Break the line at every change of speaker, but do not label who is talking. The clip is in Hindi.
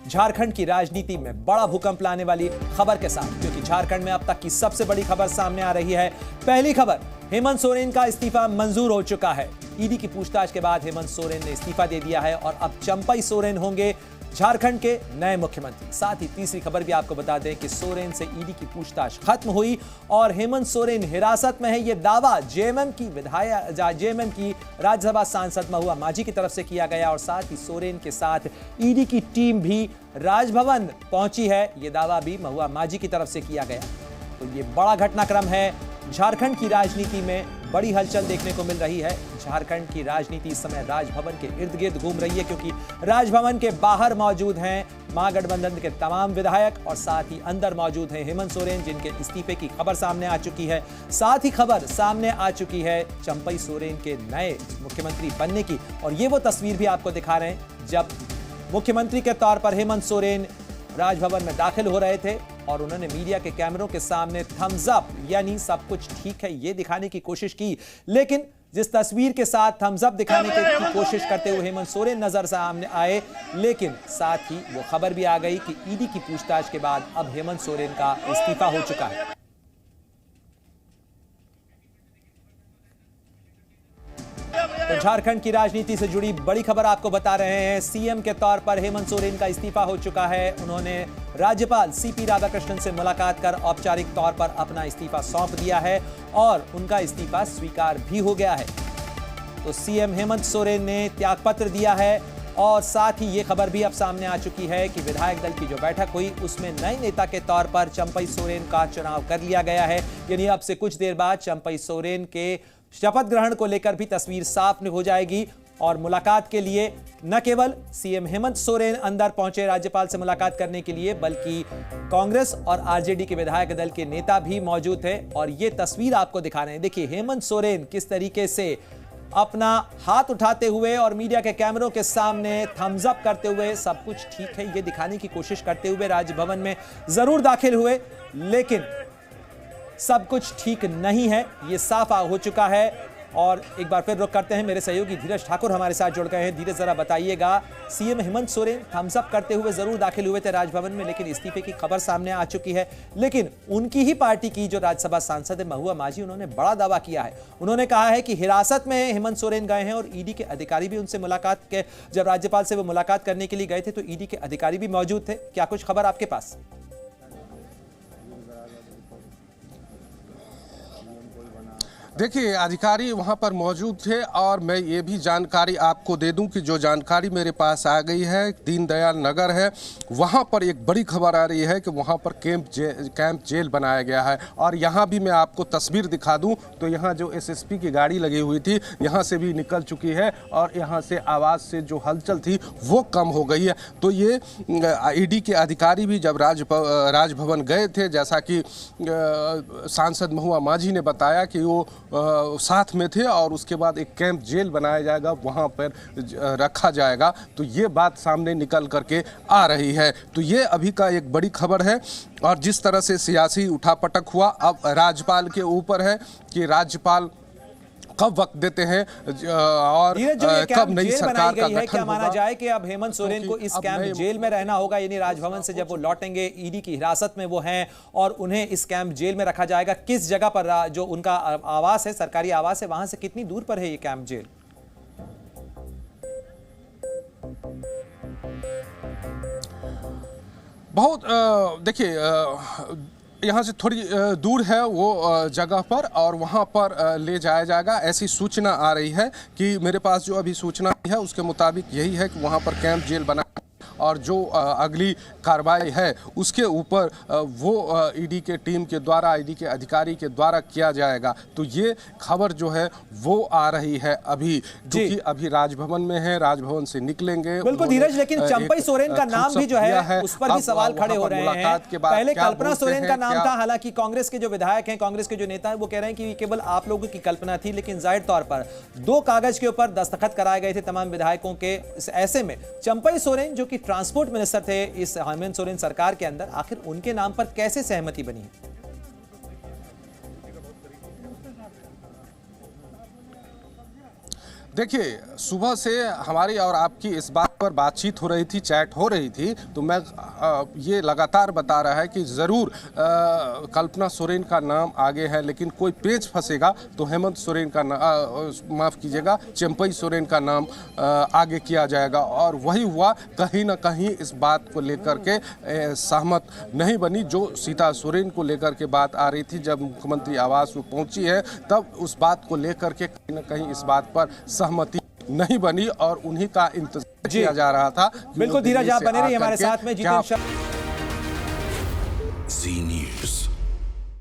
झारखंड की राजनीति में बड़ा भूकंप लाने वाली खबर के साथ, क्योंकि झारखंड में अब तक की सबसे बड़ी खबर सामने आ रही है। पहली खबर, हेमंत सोरेन का इस्तीफा मंजूर हो चुका है। ईडी की पूछताछ के बाद हेमंत सोरेन ने इस्तीफा दे दिया है और अब चंपई सोरेन होंगे झारखंड के नए मुख्यमंत्री। साथ ही तीसरी खबर भी आपको बता दें कि सोरेन से ईडी की पूछताछ खत्म हुई और हेमंत सोरेन हिरासत में है। यह दावा जेएमएम की राज्यसभा सांसद महुआ माझी की तरफ से किया गया और साथ ही सोरेन के साथ ईडी की टीम भी राजभवन पहुंची है। यह दावा भी महुआ माझी की तरफ से किया गया। तो यह बड़ा घटनाक्रम है। झारखंड की राजनीति में बड़ी हलचल देखने को मिल रही है। झारखंड की राजनीति इस समय राजभवन के इर्द गिर्द घूम रही है, क्योंकि राजभवन के बाहर मौजूद हैं महागठबंधन के तमाम विधायक और साथ ही अंदर मौजूद हैं हेमंत सोरेन, जिनके इस्तीफे की खबर सामने आ चुकी है। साथ ही खबर सामने आ चुकी है चंपई सोरेन के नए मुख्यमंत्री बनने की। और ये वो तस्वीर भी आपको दिखा रहे हैं जब मुख्यमंत्री के तौर पर हेमंत सोरेन राजभवन में दाखिल हो रहे थे और उन्होंने मीडिया के कैमरों के सामने थम्स अप यानी सब कुछ ठीक है ये दिखाने की कोशिश की। लेकिन जिस तस्वीर के साथ थम्स अप दिखाने की कोशिश करते हुए हेमंत सोरेन नजर सामने आए, लेकिन साथ ही वो खबर भी आ गई कि ईडी की पूछताछ के बाद अब हेमंत सोरेन का इस्तीफा हो चुका है। तो झारखंड की राजनीति से जुड़ी बड़ी खबर आपको बता रहे हैं। सीएम के तौर पर हेमंत सोरेन का इस्तीफा हो चुका है। उन्होंने राज्यपाल सीपी राधाकृष्णन से मुलाकात कर औपचारिक तौर पर अपना इस्तीफा सौंप दिया है और उनका इस्तीफा स्वीकार भी हो गया है। तो सीएम हेमंत सोरेन ने त्यागपत्र दिया है और साथ ही ये खबर भी अब सामने आ चुकी है कि विधायक दल की जो बैठक हुई उसमें नए नेता के तौर पर चंपई सोरेन का चुनाव कर लिया गया है। यानी अब से कुछ देर बाद चंपई सोरेन के शपथ ग्रहण को लेकर भी तस्वीर साफ हो जाएगी और मुलाकात के लिए न केवल सीएम हेमंत सोरेन अंदर पहुंचे राज्यपाल से मुलाकात करने के लिए, बल्कि कांग्रेस और आरजेडी के विधायक दल के नेता भी मौजूद थे और ये तस्वीर आपको दिखा रहे हैं। देखिए हेमंत सोरेन किस तरीके से अपना हाथ उठाते हुए और मीडिया के कैमरों के सामने थम्स अप करते हुए सब कुछ ठीक है ये दिखाने की कोशिश करते हुए राजभवन में जरूर दाखिल हुए, लेकिन सब कुछ ठीक नहीं है, ये साफ हो चुका है। और एक बार फिर रुक करते हैं, मेरे सहयोगी धीरज ठाकुर हमारे साथ जुड़ गए हैं। धीरज जरा बताइएगा, CM Hemant Soren thumbs up करते हुए जरूर दाखिल हुए थे राजभवन में, लेकिन इस्तीफे की खबर सामने आ चुकी है। लेकिन उनकी ही पार्टी की जो राज्यसभा सांसद है महुआ माझी, उन्होंने बड़ा दावा किया है। उन्होंने कहा है कि हिरासत में हेमंत सोरेन गए हैं और ईडी के अधिकारी भी उनसे मुलाकात के, जब राज्यपाल से वो मुलाकात करने के लिए गए थे तो ईडी के अधिकारी भी मौजूद थे। क्या कुछ खबर आपके पास?
देखिए, अधिकारी वहां पर मौजूद थे और मैं ये भी जानकारी आपको दे दूं कि जो जानकारी मेरे पास आ गई है, दीनदयाल नगर है वहां पर एक बड़ी खबर आ रही है कि वहां पर कैंप जेल बनाया गया है। और यहां भी मैं आपको तस्वीर दिखा दूं तो यहां जो एसएसपी की गाड़ी लगी हुई थी यहां से भी निकल चुकी है और यहां से आवाज़ से जो हलचल थी वो कम हो गई है। तो ये ईडी के अधिकारी भी जब राजभवन गए थे, जैसा कि सांसद महुआ माझी ने बताया कि वो साथ में थे और उसके बाद एक कैंप जेल बनाया जाएगा, वहां पर रखा जाएगा। तो ये बात सामने निकल करके आ रही है। तो ये अभी का एक बड़ी खबर है। और जिस तरह से सियासी उठापटक हुआ, अब राज्यपाल के ऊपर है कि राज्यपाल कब वक्त देते हैं और कब नई सरकार का गठन
क्या माना जाए कि अब हेमंत सोरेन को इस कैंप जेल में रहना होगा, यानी राजभवन से जब वो लौटेंगे ईडी की हिरासत में वो हैं और उन्हें इस कैंप जेल में रखा जाएगा। किस जगह पर जो उनका आवास है, सरकारी आवास है, वहां से कितनी दूर पर है ये कैंप जेल?
बहुत देखिए यहाँ से थोड़ी दूर है वो जगह पर और वहाँ पर ले जाया जाएगा, ऐसी सूचना आ रही है। कि मेरे पास जो अभी सूचना है उसके मुताबिक यही है कि वहाँ पर कैंप जेल बना और जो अगली कार्रवाई है उसके ऊपर वो ईडी के टीम के द्वारा, ईडी के अधिकारी के द्वारा किया जाएगा। तो ये खबर जो है वो आ रही है अभी, क्योंकि अभी राजभवन में है, राजभवन से निकलेंगे।
बिल्कुल धीरज, लेकिन चंपई सोरेन का नाम भी जो है उस पर भी सवाल खड़े हो रहे हैं। पहले कल्पना सोरेन का नाम था, हालांकि कांग्रेस के जो विधायक हैं, कांग्रेस के जो नेता हैं, वो कह रहे हैं कि केवल आप लोगों की कल्पना थी, लेकिन जाहिर तौर पर 2 कागज के ऊपर दस्तखत कराए गए थे तमाम विधायकों के। ऐसे में चंपई सोरेन जो कि ट्रांसपोर्ट मिनिस्टर थे इस हेमंत सोरेन सरकार के अंदर, आखिर उनके नाम पर कैसे सहमति बनी?
देखिए, सुबह से हमारी और आपकी इस बात पर बातचीत हो रही थी, चैट हो रही थी, तो मैं ये लगातार बता रहा है कि ज़रूर कल्पना सोरेन का नाम आगे है, लेकिन कोई पेच फंसेगा तो हेमंत सोरेन का माफ़ कीजिएगा, चंपई सोरेन का नाम आगे किया जाएगा। और वही हुआ, कहीं ना कहीं इस बात को लेकर के सहमत नहीं बनी। जो सीता सोरेन को लेकर के बात आ रही थी, जब मुख्यमंत्री आवास में पहुंची है, तब उस बात को लेकर के कहीं ना कहीं इस बात पर सहमति नहीं बनी और उन्हीं का इंतजार किया जा रहा था।
बिल्कुल धीरज, आप बने रहिए हमारे साथ में। जितेंद्र